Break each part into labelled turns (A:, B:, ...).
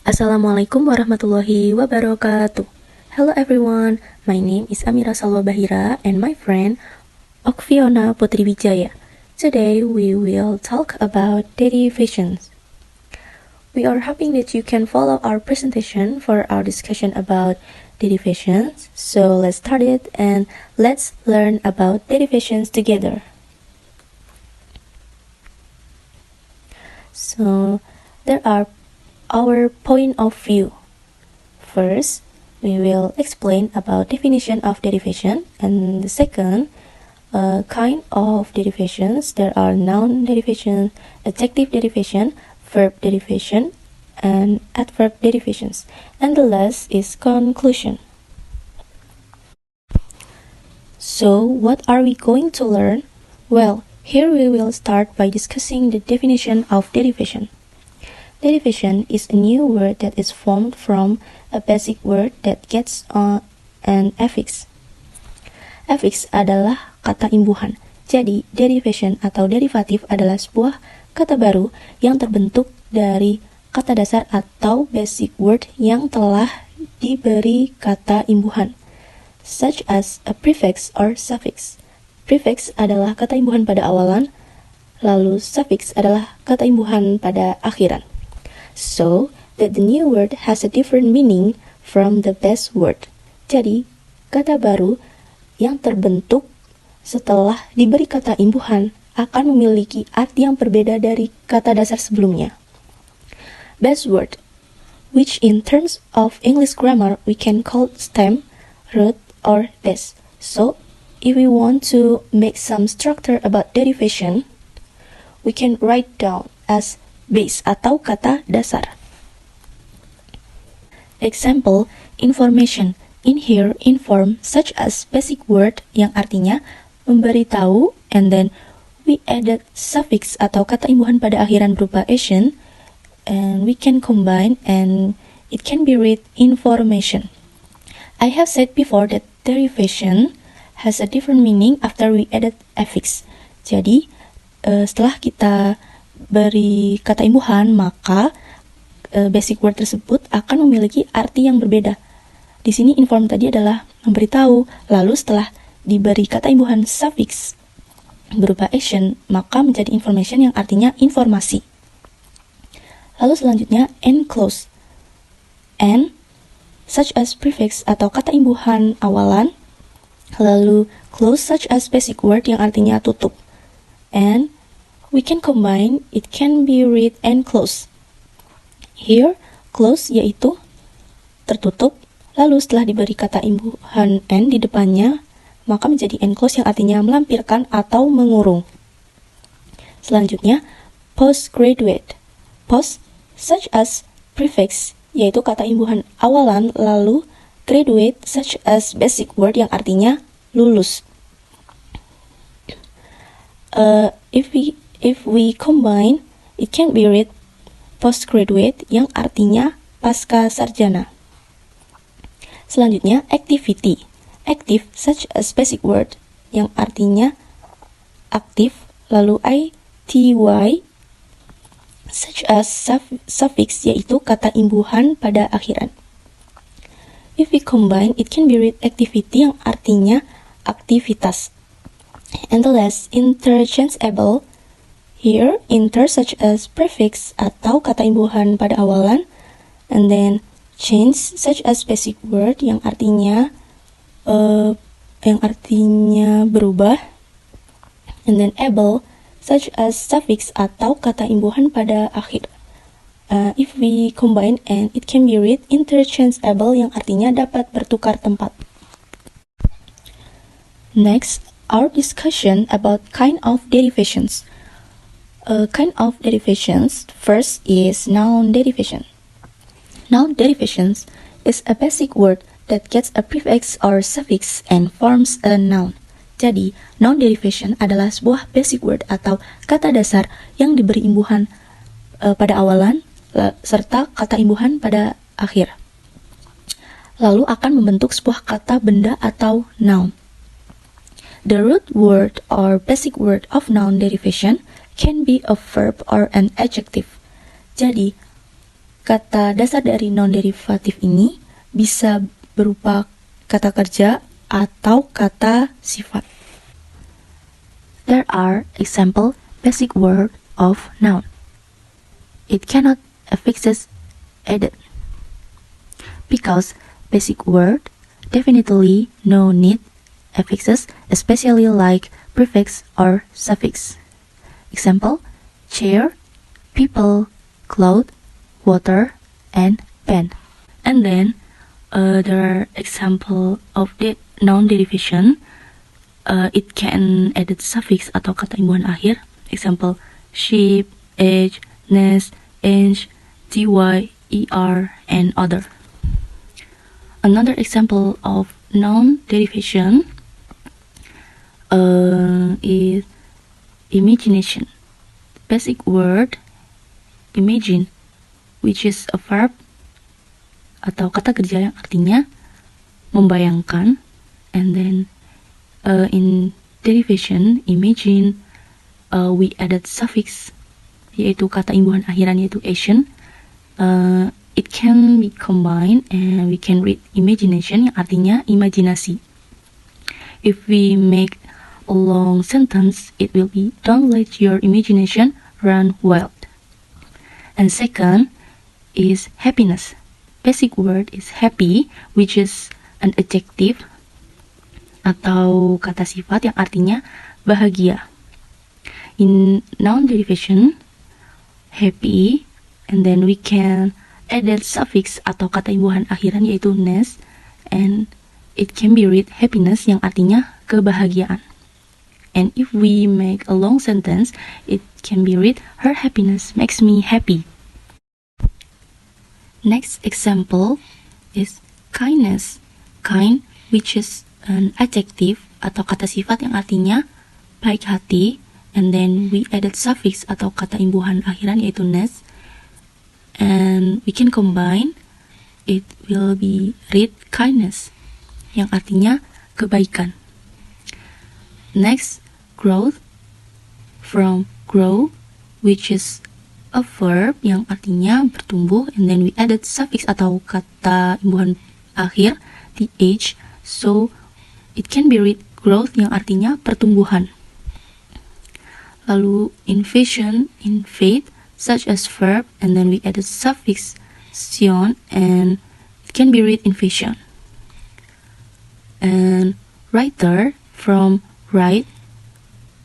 A: Assalamualaikum warahmatullahi wabarakatuh. Hello everyone, my name is Amira Salwa Bahira and my friend Okfiona Putri Wijaya. Today we will talk about derivations. We are hoping that you can follow our presentation for our discussion about derivations. So let's start it and let's learn about derivations together. So there are our point of view. First, we will explain about definition of derivation, and the second, kind of derivations. There are noun derivation, adjective derivation, verb derivation, and adverb derivations. And the last is conclusion. So, what are we going to learn? Well, here we will start by discussing the definition of derivation. Derivation is a new word that is formed from a basic word that gets an affix. Affix adalah kata imbuhan. Jadi, derivation atau derivatif adalah sebuah kata baru yang terbentuk dari kata dasar atau basic word yang telah diberi kata imbuhan, such as a prefix or suffix. Prefix adalah kata imbuhan pada awalan, lalu suffix adalah kata imbuhan pada akhiran. So, that the new word has a different meaning from the base word. Jadi, kata baru yang terbentuk setelah diberi kata imbuhan akan memiliki arti yang berbeda dari kata dasar sebelumnya. Base word, which in terms of English grammar we can call stem, root, or base. So, if we want to make some structure about derivation, we can write down as base atau kata dasar. Example, information. In here, inform such as basic word yang artinya memberitahu, and then we added suffix atau kata imbuhan pada akhiran berupa ation, and we can combine and it can be read information. I have said before that derivation has a different meaning after we added affix. Jadi, setelah kita beri kata imbuhan, maka basic word tersebut akan memiliki arti yang berbeda. Di sini inform tadi adalah memberitahu, lalu setelah diberi kata imbuhan suffix berupa action, maka menjadi information yang artinya informasi. Lalu selanjutnya enclose. And such as prefix atau kata imbuhan awalan, lalu close such as basic word yang artinya tutup. And we can combine, it can be read enclose. Here, close yaitu tertutup, lalu setelah diberi kata imbuhan n di depannya, maka menjadi enclose yang artinya melampirkan atau mengurung. Selanjutnya, postgraduate. Post, such as prefix, yaitu kata imbuhan awalan, lalu graduate, such as basic word yang artinya lulus. If we combine, it can be read postgraduate yang artinya pasca sarjana. Selanjutnya, activity. Active such as basic word yang artinya aktif, lalu ity such as suffix yaitu kata imbuhan pada akhiran. If we combine, it can be read activity yang artinya aktivitas. And the last, interchangeable. Here, inter such as prefix atau kata imbuhan pada awalan, and then change such as basic word yang artinya berubah, and then able such as suffix atau kata imbuhan pada akhir. If we combine, and it can be read interchangeable yang artinya dapat bertukar tempat. Next, our discussion about kind of derivations. Kind of derivations, first is noun derivation. Noun derivations is a basic word that gets a prefix or suffix and forms a noun. Jadi, noun derivation adalah sebuah basic word atau kata dasar yang diberi imbuhan pada awalan serta kata imbuhan pada akhir. Lalu akan membentuk sebuah kata benda atau noun. The root word or basic word of noun derivation can be a verb or an adjective. Jadi, Kata dasar dari non-derivatif ini bisa berupa kata kerja atau kata sifat. There are example basic word of noun. It cannot affixes added. Because basic word definitely no need affixes, especially like prefix or suffix. Example, chair, people, cloth, water, and pen. And then there are example of the noun derivation. It can added suffix atau kata imbuhan akhir. Example, sheep, age, nest, inch, ty, er, and other. Another example of noun derivation is imagination. Basic word imagine, which is a verb atau kata kerja yang artinya membayangkan, and then in derivation imagine we added suffix, yaitu kata imbuhan akhiran yaitu ation. It can be combined and we can read imagination yang artinya imajinasi. If we make a long sentence, it will be don't let your imagination run wild. And second is happiness. Basic word is happy, which is an adjective atau kata sifat yang artinya bahagia. In noun derivation, happy, and then we can add that suffix atau kata imbuhan akhiran yaitu ness, and it can be read happiness yang artinya kebahagiaan. And if we make a long sentence, it can be read her happiness makes me happy. Next example is kindness. Kind, which is an adjective atau kata sifat yang artinya baik hati, and then we added suffix atau kata imbuhan akhiran yaitu ness, and we can combine, it will be read kindness yang artinya kebaikan. Next, growth. From grow, which is a verb yang artinya bertumbuh, and then we added suffix atau kata imbuhan akhir th, so it can be read growth yang artinya pertumbuhan. Lalu invasion, invade, such as verb, and then we added suffix sion, and it can be read invasion. And writer, from write,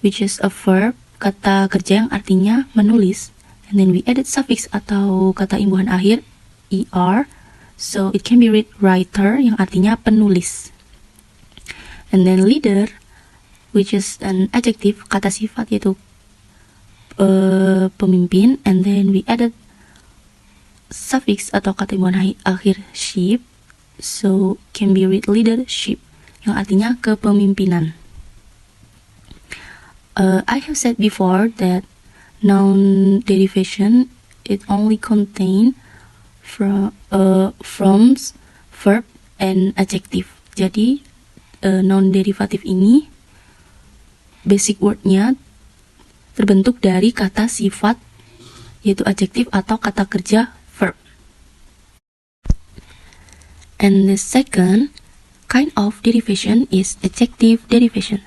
A: which is a verb, kata kerja yang artinya menulis, and then we added suffix atau kata imbuhan akhir er, so it can be read writer yang artinya penulis. And then leader, which is an adjective, kata sifat yaitu pemimpin, and then we added suffix atau kata imbuhan akhir ship, so can be read leadership yang artinya kepemimpinan. I have said before that noun derivation it only contain forms, verb, and adjective. Jadi noun derivatif ini basic wordnya terbentuk dari kata sifat yaitu adjektif atau kata kerja verb. And the second kind of derivation is adjective derivation.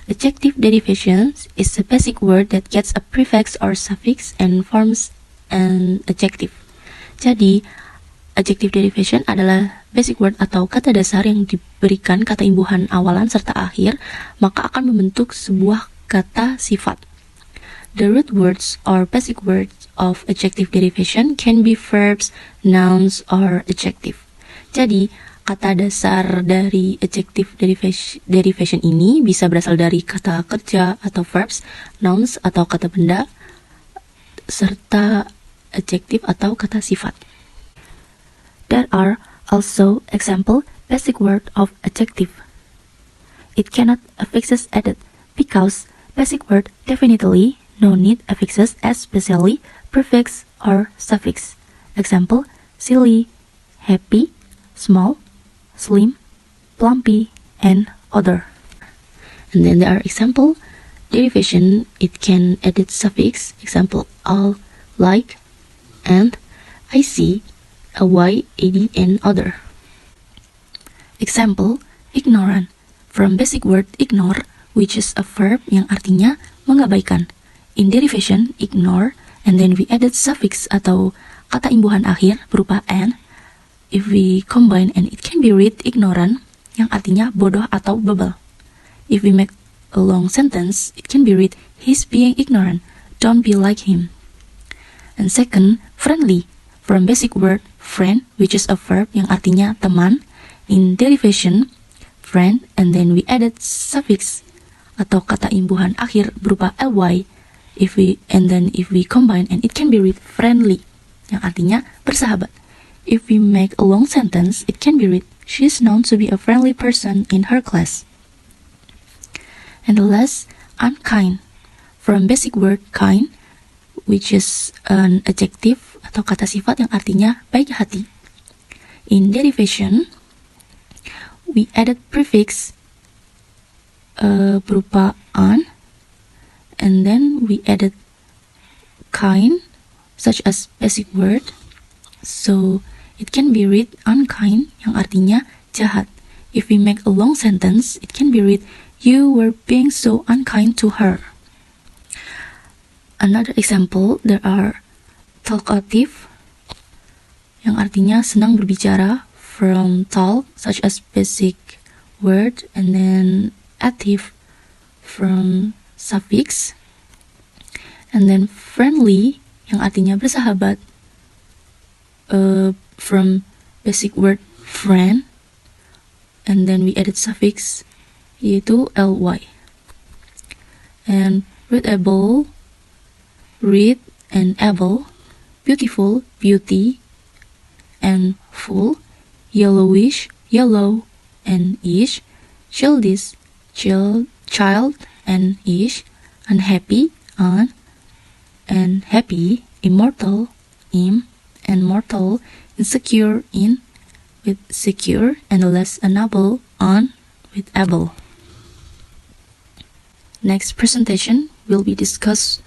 A: Adjective derivation is a basic word that gets a prefix or suffix and forms an adjective. Jadi, adjective derivation adalah basic word atau kata dasar yang diberikan kata imbuhan awalan serta akhir, maka akan membentuk sebuah kata sifat. The root words or basic words of adjective derivation can be verbs, nouns, or adjective. Jadi, kata dasar dari adjective derivation ini bisa berasal dari kata kerja atau verbs, nouns atau kata benda, serta adjective atau kata sifat. There are also example basic word of adjective. It cannot affixes added because basic word definitely no need affixes, especially prefix or suffix. Example, silly, happy, small, slim, plumpy, and other. And then there are example derivation. It can add suffix. Example, all, like, and I see, a Y, AD, and other. Example, ignorant. From basic word ignore, which is a verb yang artinya mengabaikan. In derivation, ignore, and then we added suffix atau kata imbuhan akhir berupa an. If we combine and it can be read ignorant, yang artinya bodoh atau bebal. If we make a long sentence, it can be read he's being ignorant, don't be like him. And second, friendly. From basic word friend, which is a verb yang artinya teman. In derivation, friend, and then we added suffix atau kata imbuhan akhir berupa ly. If we combine and it can be read friendly, yang artinya bersahabat. If we make a long sentence, it can be read she is known to be a friendly person in her class. And the last, unkind. From basic word kind, which is an adjective atau kata sifat yang artinya baik hati. In derivation, we added prefix berupa un, and then we added kind, such as basic word. So it can be read unkind, yang artinya jahat. If we make a long sentence, it can be read you were being so unkind to her. Another example, there are talkative, yang artinya senang berbicara, from talk, such as basic word, and then active from suffix, and then friendly, yang artinya bersahabat, from basic word friend, and then we added suffix yaitu ly. And readable, read, and able, beautiful, beauty, and full, yellowish, yellow, and ish, childish, child, and ish, unhappy, un, and happy, immortal, im, and mortal, insecure, in, with secure, and less unable, on, with able. Next presentation will be discussed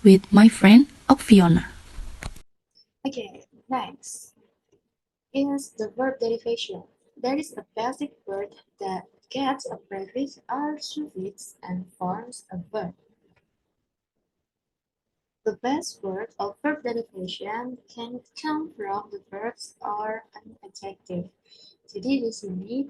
A: with my friend Okfiona.
B: Okay, next is the verb derivation. There is a basic word that gets a prefix or suffix and forms a verb. The best word of verb derivation can come from the verbs or an adjective. Jadi di sini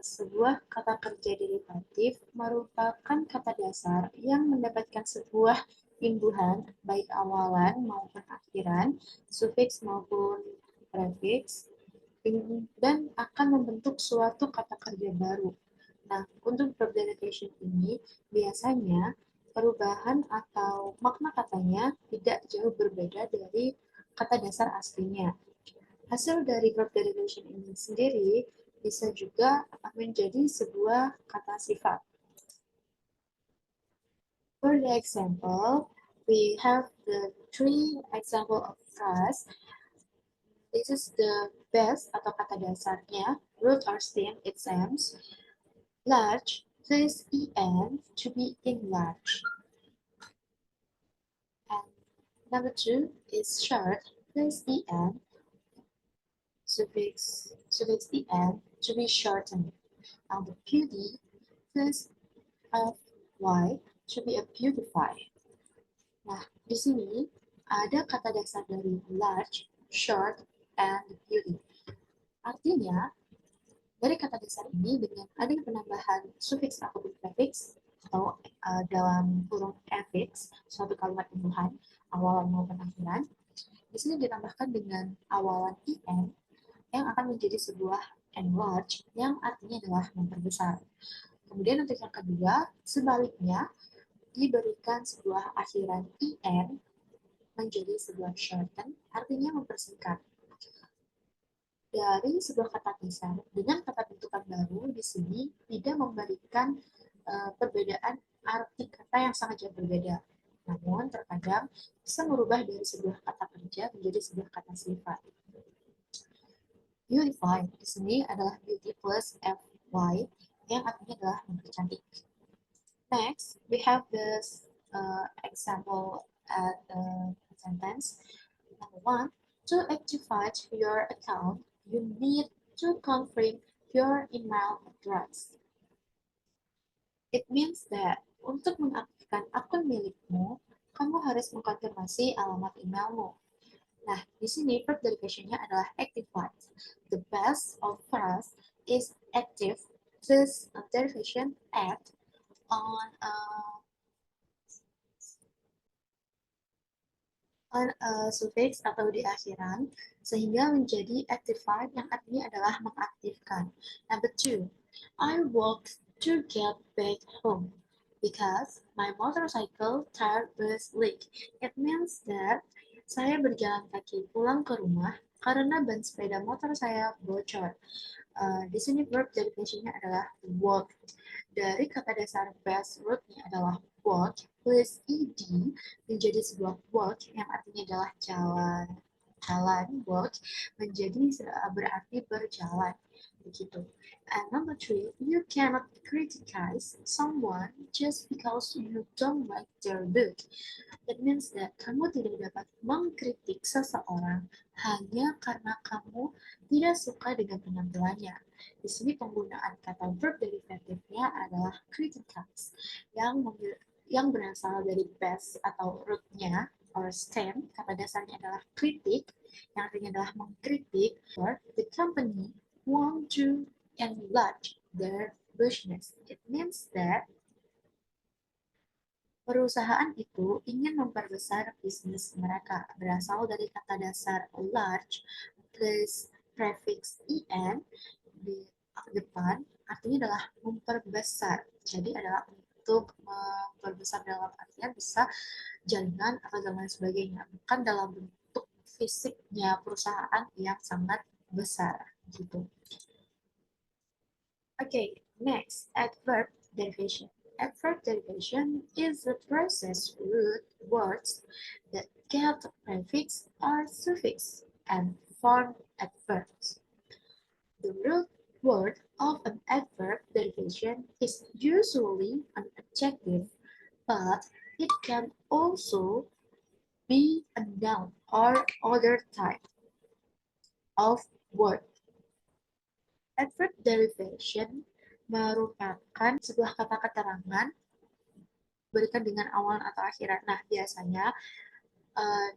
B: sebuah kata kerja derivatif merupakan kata dasar yang mendapatkan sebuah imbuhan baik awalan maupun akhiran, sufiks maupun prefix, dan akan membentuk suatu kata kerja baru. Nah, untuk verb derivation ini biasanya perubahan atau makna katanya tidak jauh berbeda dari kata dasar aslinya. Hasil dari verb derivation ini sendiri bisa juga menjadi sebuah kata sifat. For the example, we have the three example of phrase. This is the best atau kata dasarnya, root or stem exams. Large, plus en to be enlarged. And number two is short, plus en, suffix en to be shortened. And the beauty plus fy to be a beautify. Nah, di sini ada kata dasar dari large, short, and beauty. Artinya, dari kata dasar ini dengan adanya penambahan sufiks ataupun prefix atau dalam kurung affix suatu kalimat imbuhan awalan maupun akhiran, di sini ditambahkan dengan awalan en yang akan menjadi sebuah enlarge yang artinya adalah memperbesar. Kemudian untuk yang kedua, sebaliknya diberikan sebuah akhiran en menjadi sebuah shorten, artinya mempersingkat. Dari sebuah kata dasar dengan kata bentukan baru di sini tidak memberikan perbedaan arti kata yang sangat jauh berbeda. Namun terkadang bisa merubah dari sebuah kata kerja menjadi sebuah kata sifat. Beautify di sini adalah beauty plus fy yang artinya adalah mempercantik. Next, we have this example at the sentence. Number one, To activate your account, you need to confirm your email address. It means that untuk mengaktifkan akun milikmu, kamu harus mengkonfirmasi alamat emailmu. Nah, di sini verb derivation-nya adalah activate. The best of first is active plus derivation at on a suffix atau di akhiran sehingga menjadi actified yang artinya adalah mengaktifkan. Number two, I walked to get back home because my motorcycle tire was leak. It means that saya berjalan kaki pulang ke rumah karena ban sepeda motor saya bocor. Di sini verb derivation-nya adalah walk. Dari kata dasar best root-nya adalah walk plus ed menjadi sebuah walk yang artinya adalah jalan. Jalan, walk, menjadi berarti berjalan. Begitu. And number three, you cannot criticize someone just because you don't like their book. It means that kamu tidak dapat mengkritik seseorang hanya karena kamu tidak suka dengan penampilannya. Di sini penggunaan kata verb derivatifnya adalah criticize yang berasal dari base atau root-nya or stem, kata dasarnya adalah kritik, yang artinya adalah mengkritik, or the company want to enlarge their business. It means that perusahaan itu ingin memperbesar bisnis mereka. Berasal dari kata dasar large plus prefix en di depan, artinya adalah memperbesar. Jadi adalah untuk memperbesar dalam artian bisa jaringan atau dan lain sebagainya. Bukan dalam bentuk fisiknya perusahaan yang sangat besar. Gitu. Okay, next, adverb derivation. Adverb derivation is the process root words that get a prefix or suffix and form adverbs. The root word of an adverb derivation is usually an adjective, but it can also be a noun or other type of word. Adverb derivation merupakan sebuah kata keterangan berikan dengan awalan atau akhiran. Nah, biasanya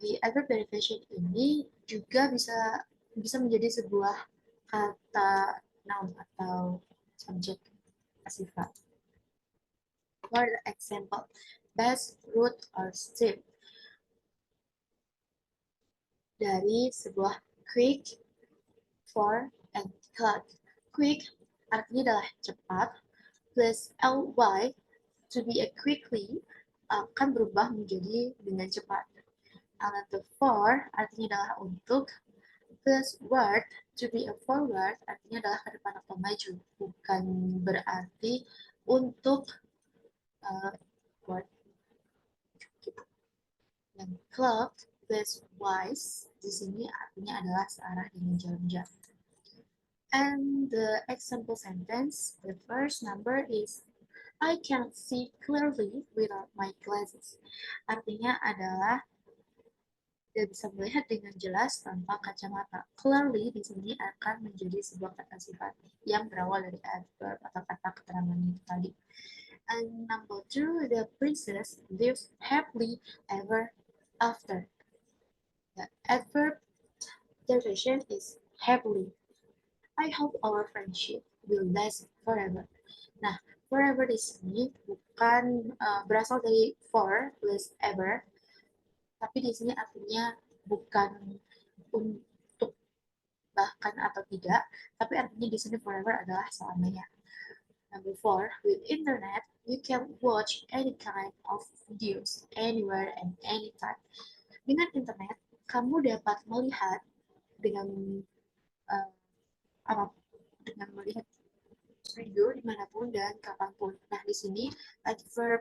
B: di adverb derivation ini juga bisa menjadi sebuah kata noun atau subjek sifat. For example, best, root, or steep. Dari sebuah quick, for, and cut. Quick artinya adalah cepat, plus ly to be a quickly akan berubah menjadi dengan cepat. Another for artinya adalah untuk, plus word to be a forward artinya adalah ke depan atau maju, bukan berarti untuk word. Gitu. Dan club plus wise di sini artinya adalah searah dengan jalan-jalan. And the example sentence, the first number is I can't see clearly without my glasses. Artinya adalah tidak bisa melihat dengan jelas tanpa kacamata. Clearly di sini akan menjadi sebuah kata sifat yang berawal dari adverb atau kata keterangan itu tadi. And number two, the princess lives happily ever after. The adverb derivation is happily. I hope our friendship will last forever. Nah, forever di sini bukan berasal dari for plus ever, tapi di sini artinya bukan untuk bahkan atau tidak, tapi artinya di sini forever adalah selamanya. Number four, with internet, you can watch any kind of videos anywhere and anytime. Dengan internet, kamu dapat melihat dengan dengan melihat video dimanapun dan kapanpun. Nah, di sini adverb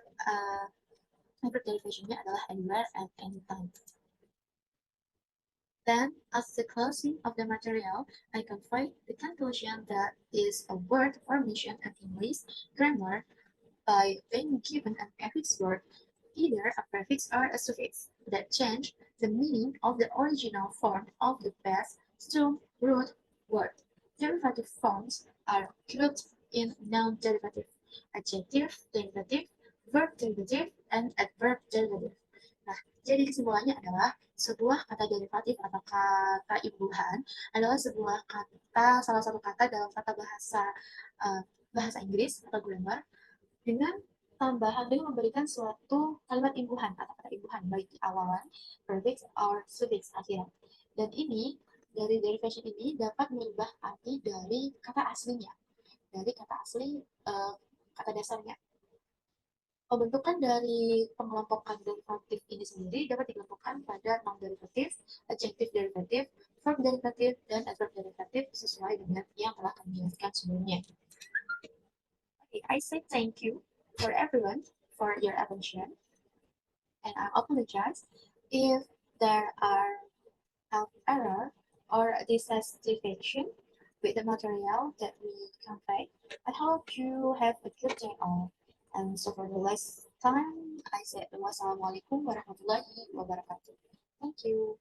B: derivation-nya adalah anywhere and anytime. Then, as the closing of the material, I can find the conclusion that is a word formation in English grammar by being given an prefix word, either a prefix or a suffix. that change the meaning of the original form of the past to root word. Derivative forms are grouped in noun derivative, adjective derivative, verb derivative, and adverb derivative. Nah, jadi kesimpulannya adalah sebuah kata derivatif atau kata imbuhan adalah sebuah kata, salah satu kata dalam kata bahasa Inggris atau grammar dengan tambahan dengan memberikan suatu kalimat imbuhan atau kata imbuhan baik di awalan, prefix, or suffix akhiran. Dan ini dari derivation ini dapat merubah arti dari kata aslinya, dari kata asli kata dasarnya. Pembentukan dari pengelompokan derivatif ini sendiri dapat dikelompokkan pada noun derivatif, adjective derivatif, verb derivatif, dan adverb derivatif sesuai dengan yang telah kami jelaskan sebelumnya. Okay, I say thank you for everyone for your attention, and I apologize if there are error or dissatisfaction with the material that we convey. I hope you have a good day all. And so for the last time, I said wassalamualaikum warahmatullahi wabarakatuh. Thank you.